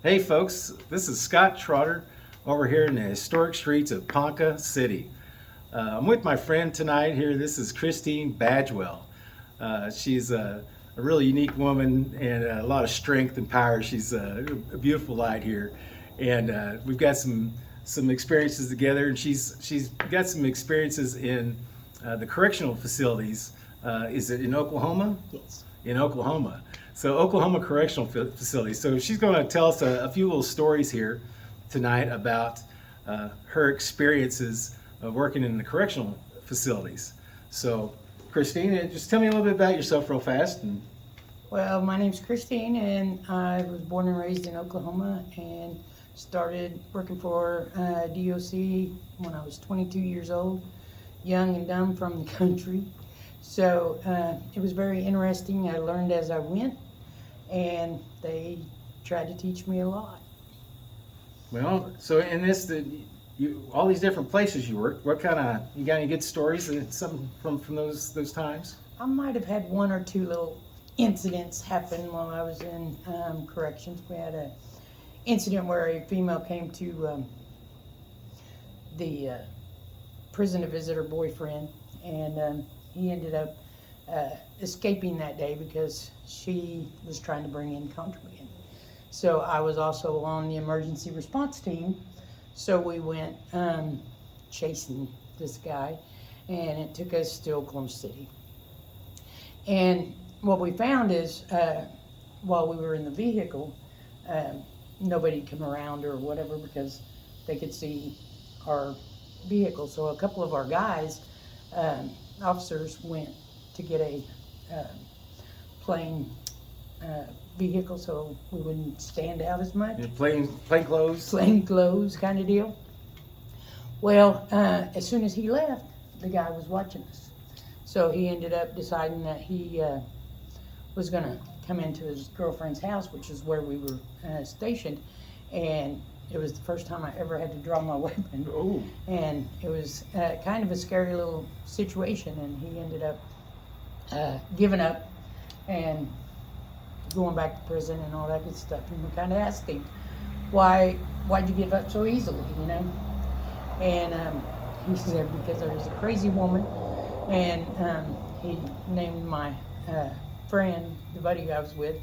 Hey folks, this is Scott Trotter over here in the historic streets of Ponca City. I'm with my friend tonight here. This is Christine Badgewell. She's a really unique woman and a lot of strength and power. She's a beautiful light here. And we've got some experiences together, and she's got some experiences in the correctional facilities. Is it in Oklahoma? Yes. In Oklahoma. So Oklahoma Correctional Facility. So she's going to tell us a few little stories here tonight about her experiences of working in the correctional facilities. So Christine, just tell me a little bit about yourself real fast. Well, my name's Christine, and I was born and raised in Oklahoma and started working for DOC when I was 22 years old, young and dumb from the country. So it was very interesting. I learned as I went, and they tried to teach me a lot. Well, so in this, all these different places you worked, what kind of, you got any good stories and something from those times? I might have had one or two little incidents happen while I was in corrections. We had an incident where a female came to the prison to visit her boyfriend, and he ended up escaping that day because she was trying to bring in contraband. So I was also on the emergency response team, so we went chasing this guy, and it took us to Oklahoma City. And what we found is while we were in the vehicle, nobody come around or whatever because they could see our vehicle. So a couple of our guys, officers, went to get a plain vehicle so we wouldn't stand out as much. Yeah, plain clothes? Plain clothes kind of deal. Well, as soon as he left, the guy was watching us. So he ended up deciding that he was going to come into his girlfriend's house, which is where we were stationed. And it was the first time I ever had to draw my weapon. Oh. And it was kind of a scary little situation. And he ended up giving up and going back to prison and all that good stuff. And we kind of asked him, why'd you give up so easily, you know? And he said, because there was a crazy woman, and he named my friend, the buddy I was with,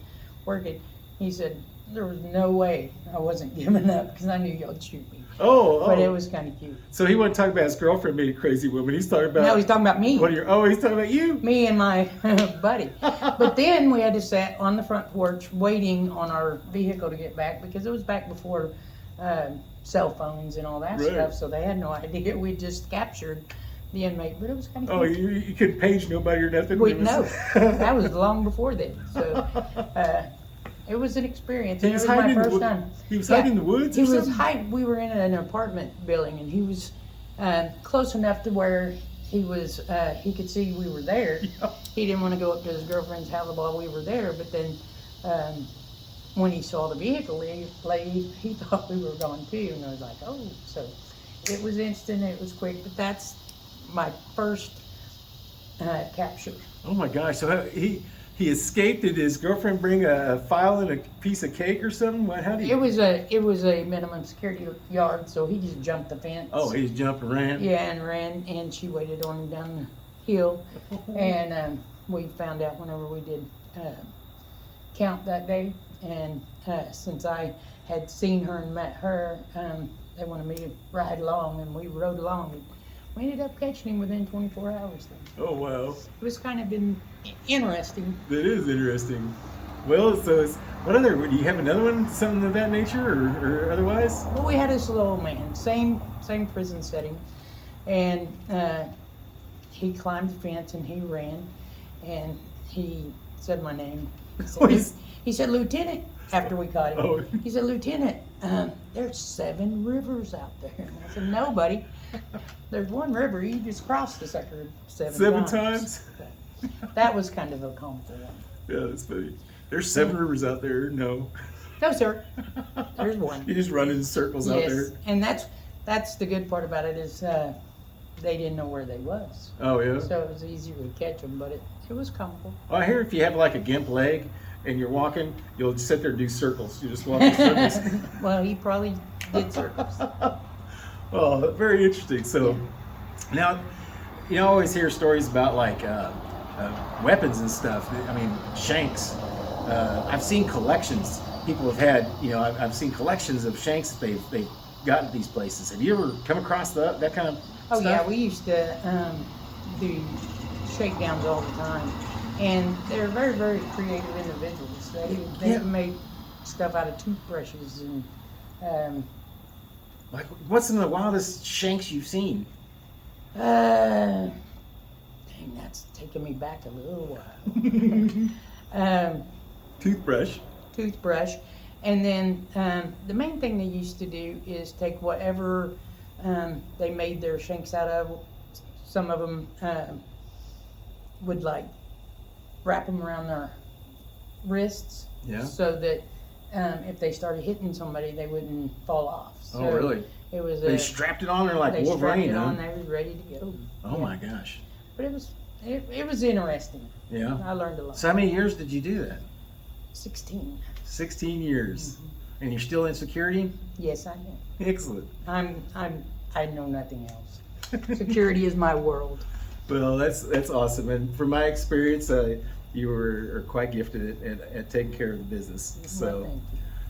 working. He said, there was no way I wasn't giving up because I knew y'all'd shoot me. Oh. But it was kind of cute. So he wasn't talking about his girlfriend being a crazy woman. He's talking about... No, he's talking about me. He's talking about you. Me and my buddy. But then we had to sit on the front porch waiting on our vehicle to get back because it was back before cell phones and all that stuff. So they had no idea. We just captured the inmate, but it was kind of cute. Oh, you couldn't page nobody or nothing? No, that was long before then. So it was an experience. It was my first time. He was hiding in the woods or something? He was hiding. We were in an apartment building, and he was close enough to where he could see we were there. Yeah. He didn't want to go up to his girlfriend's house while we were there, but then when he saw the vehicle, he thought we were gone too, and I was like, oh. So it was instant, it was quick, but that's my first capture. Oh my gosh! So he escaped. Did his girlfriend bring a file and a piece of cake or something? It was a minimum security yard, so he just jumped the fence. Oh, he just jumped and ran. Yeah, and ran, and she waited on him down the hill, and we found out whenever we did count that day, and since I had seen her and met her, they wanted me to ride along, and we rode along. And we ended up catching him within 24 hours. Then. Oh wow! It was kind of been interesting. That is interesting. Well, so do you have another one, something of that nature, or otherwise? Well, we had this little old man, same prison setting, and he climbed the fence and he ran, and he said my name. He said, Lieutenant, after we caught him. Oh. He said, Lieutenant, there's 7 rivers out there. And I said, no, buddy. There's one river. You just crossed the sucker 7 times? That was kind of a comical one. Yeah, that's funny. There's 7 rivers out there. No. No, sir. There's one. You just run in circles out there. And that's the good part about it is they didn't know where they was. Oh, yeah? So it was easier to catch them, but it was comical. Well, I hear if you have like a gimp leg, and you're walking, you'll just sit there and do circles. You just walk in circles. Well, he probably did circles. Oh, very interesting. So now, you always hear stories about like weapons and stuff. I mean, shanks. I've seen collections. People have had, I've seen collections of shanks that they've gotten at these places. Have you ever come across that kind of Oh stuff? yeah, we used to do shakedowns all the time, and they're very, very creative individuals. They make stuff out of toothbrushes and. Like, what's some of the wildest shanks you've seen? Dang, that's taking me back a little while. Toothbrush. Toothbrush, and then the main thing they used to do is take whatever they made their shanks out of. Some of them would like wrap them around their wrists, so that if they started hitting somebody, they wouldn't fall off. So oh, really? It was. They strapped it on there like Wolverine, huh? They was ready to go. Oh my gosh! But it was interesting. Yeah. I learned a lot. So how many years did you do that? 16. 16 years. Mm-hmm. And you're still in security? Yes, I am. Excellent. I know nothing else. Security is my world. Well, that's awesome. And from my experience, you are quite gifted at taking care of the business. So, Well, thank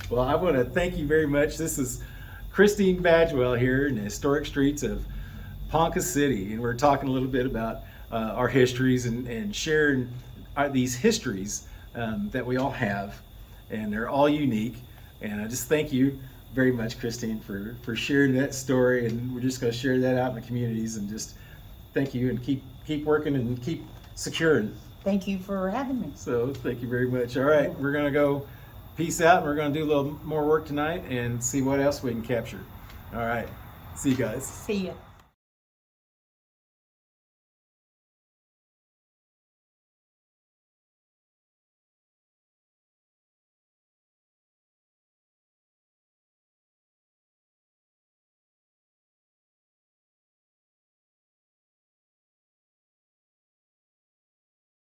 you. well, I want to thank you very much. This is Christine Badgewell here in the historic streets of Ponca City, and we're talking a little bit about our histories and sharing these histories that we all have, and they're all unique. And I just thank you very much, Christine, for sharing that story, and we're just going to share that out in the communities, and just thank you, and keep working and keep securing. Thank you for having me. So thank you very much. All right, we're going to go peace out, and we're going to do a little more work tonight and see what else we can capture. All right, see you guys. See ya.